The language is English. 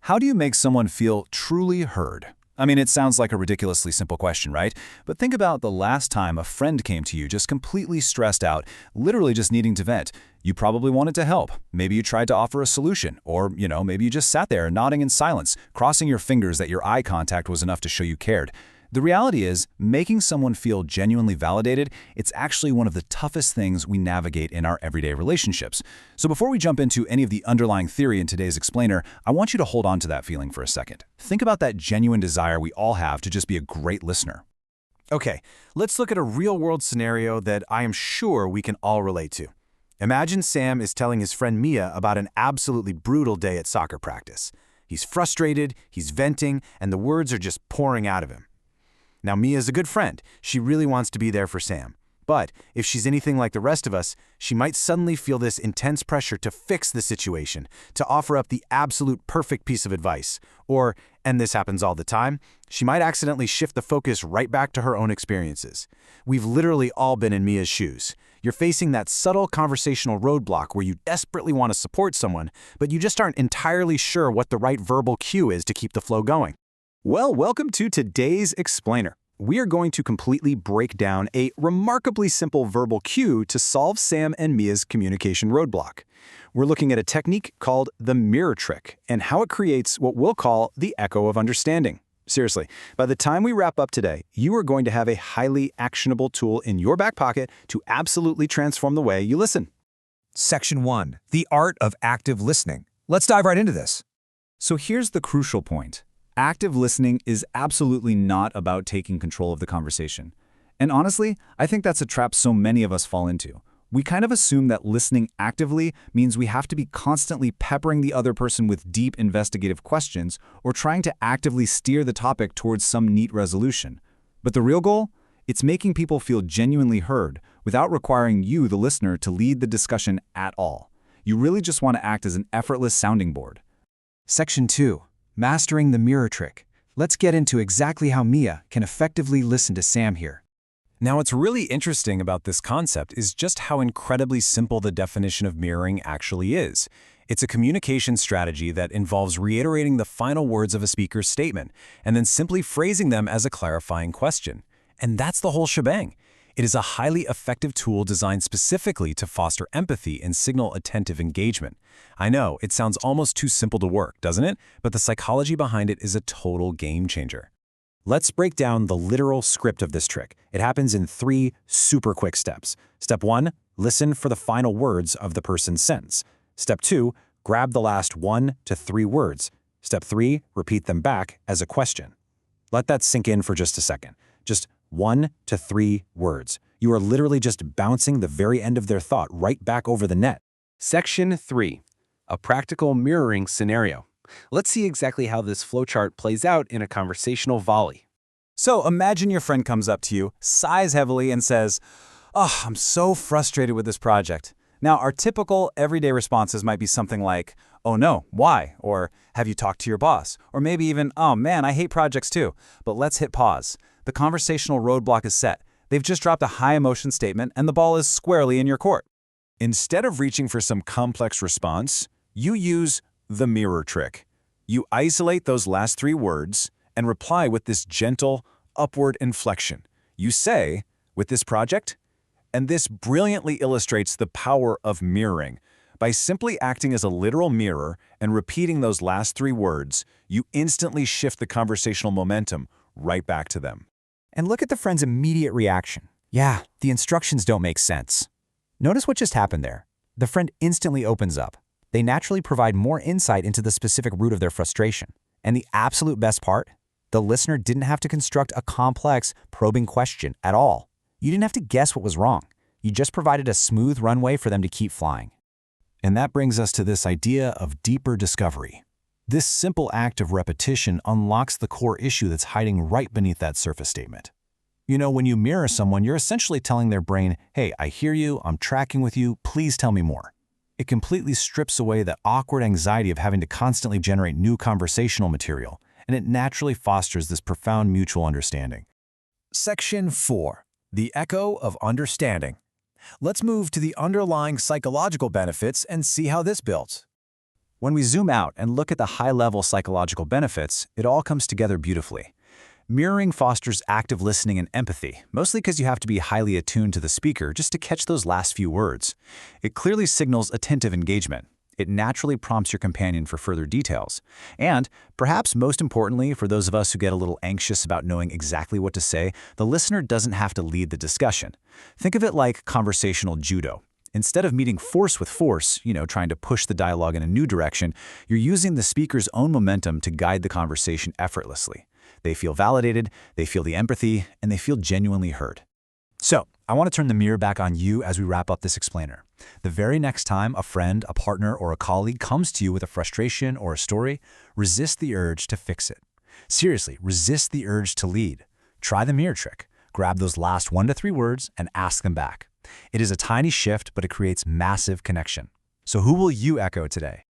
How do you make someone feel truly heard? I mean, it sounds like a ridiculously simple question, right? But think about the last time a friend came to you just completely stressed out, literally just needing to vent. You probably wanted to help. Maybe you tried to offer a solution, or, maybe you just sat there nodding in silence, crossing your fingers that your eye contact was enough to show you cared. The reality is, making someone feel genuinely validated, it's actually one of the toughest things we navigate in our everyday relationships. So before we jump into any of the underlying theory in today's explainer, I want you to hold on to that feeling for a second. Think about that genuine desire we all have to just be a great listener. Okay, let's look at a real-world scenario that I am sure we can all relate to. Imagine Sam is telling his friend Mia about an absolutely brutal day at soccer practice. He's frustrated, he's venting, and the words are just pouring out of him. Now, Mia's a good friend. She really wants to be there for Sam. But if she's anything like the rest of us, she might suddenly feel this intense pressure to fix the situation, to offer up the absolute perfect piece of advice. Or, and this happens all the time, she might accidentally shift the focus right back to her own experiences. We've literally all been in Mia's shoes. You're facing that subtle conversational roadblock where you desperately want to support someone, but you just aren't entirely sure what the right verbal cue is to keep the flow going. Well, welcome to today's explainer. We are going to completely break down a remarkably simple verbal cue to solve Sam and Mia's communication roadblock. We're looking at a technique called the mirror trick and how it creates what we'll call the echo of understanding. Seriously, by the time we wrap up today, you are going to have a highly actionable tool in your back pocket to absolutely transform the way you listen. Section 1. The Art of Active Listening. Let's dive right into this. So here's the crucial point. Active listening is absolutely not about taking control of the conversation. And honestly, I think that's a trap so many of us fall into. We kind of assume that listening actively means we have to be constantly peppering the other person with deep investigative questions or trying to actively steer the topic towards some neat resolution. But the real goal? It's making people feel genuinely heard without requiring you, the listener, to lead the discussion at all. You really just want to act as an effortless sounding board. Section 2. Mastering the mirror trick. Let's get into exactly how Mia can effectively listen to Sam here. Now, what's really interesting about this concept is just how incredibly simple the definition of mirroring actually is. It's a communication strategy that involves reiterating the final words of a speaker's statement and then simply phrasing them as a clarifying question. And that's the whole shebang. It is a highly effective tool designed specifically to foster empathy and signal attentive engagement. I know, it sounds almost too simple to work, doesn't it? But the psychology behind it is a total game changer. Let's break down the literal script of this trick. It happens in 3 super quick steps. Step 1, listen for the final words of the person's sentence. Step 2, grab the last 1 to 3 words. Step 3, repeat them back as a question. Let that sink in for just a second. Just 1 to 3 words. You are literally just bouncing the very end of their thought right back over the net. Section 3. A practical mirroring scenario. Let's see exactly how this flowchart plays out in a conversational volley. So imagine your friend comes up to you, sighs heavily, and says, "Oh, I'm so frustrated with this project." Now, our typical everyday responses might be something like, "Oh no, why?" Or, "Have you talked to your boss?" Or maybe even, "Oh man, I hate projects too." But let's hit pause. The conversational roadblock is set. They've just dropped a high-emotion statement, and the ball is squarely in your court. Instead of reaching for some complex response, you use the mirror trick. You isolate those last 3 words and reply with this gentle, upward inflection. You say, "With this project?" And this brilliantly illustrates the power of mirroring. By simply acting as a literal mirror and repeating those last 3 words, you instantly shift the conversational momentum right back to them. And look at the friend's immediate reaction. Yeah, the instructions don't make sense. Notice what just happened there. The friend instantly opens up. They naturally provide more insight into the specific root of their frustration. And the absolute best part? The listener didn't have to construct a complex, probing question at all. You didn't have to guess what was wrong. You just provided a smooth runway for them to keep flying. And that brings us to this idea of deeper discovery. This simple act of repetition unlocks the core issue that's hiding right beneath that surface statement. When you mirror someone, you're essentially telling their brain, "Hey, I hear you, I'm tracking with you, please tell me more." It completely strips away that awkward anxiety of having to constantly generate new conversational material, and it naturally fosters this profound mutual understanding. Section 4. The Echo of Understanding. Let's move to the underlying psychological benefits and see how this builds. When we zoom out and look at the high-level psychological benefits, it all comes together beautifully. Mirroring fosters active listening and empathy, mostly because you have to be highly attuned to the speaker just to catch those last few words. It clearly signals attentive engagement. It naturally prompts your companion for further details. And, perhaps most importantly, for those of us who get a little anxious about knowing exactly what to say, the listener doesn't have to lead the discussion. Think of it like conversational judo. Instead of meeting force with force, trying to push the dialogue in a new direction, you're using the speaker's own momentum to guide the conversation effortlessly. They feel validated, they feel the empathy, and they feel genuinely heard. So, I want to turn the mirror back on you as we wrap up this explainer. The very next time a friend, a partner, or a colleague comes to you with a frustration or a story, resist the urge to fix it. Seriously, resist the urge to lead. Try the mirror trick. Grab those last 1 to 3 words and ask them back. It is a tiny shift, but it creates massive connection. So who will you echo today?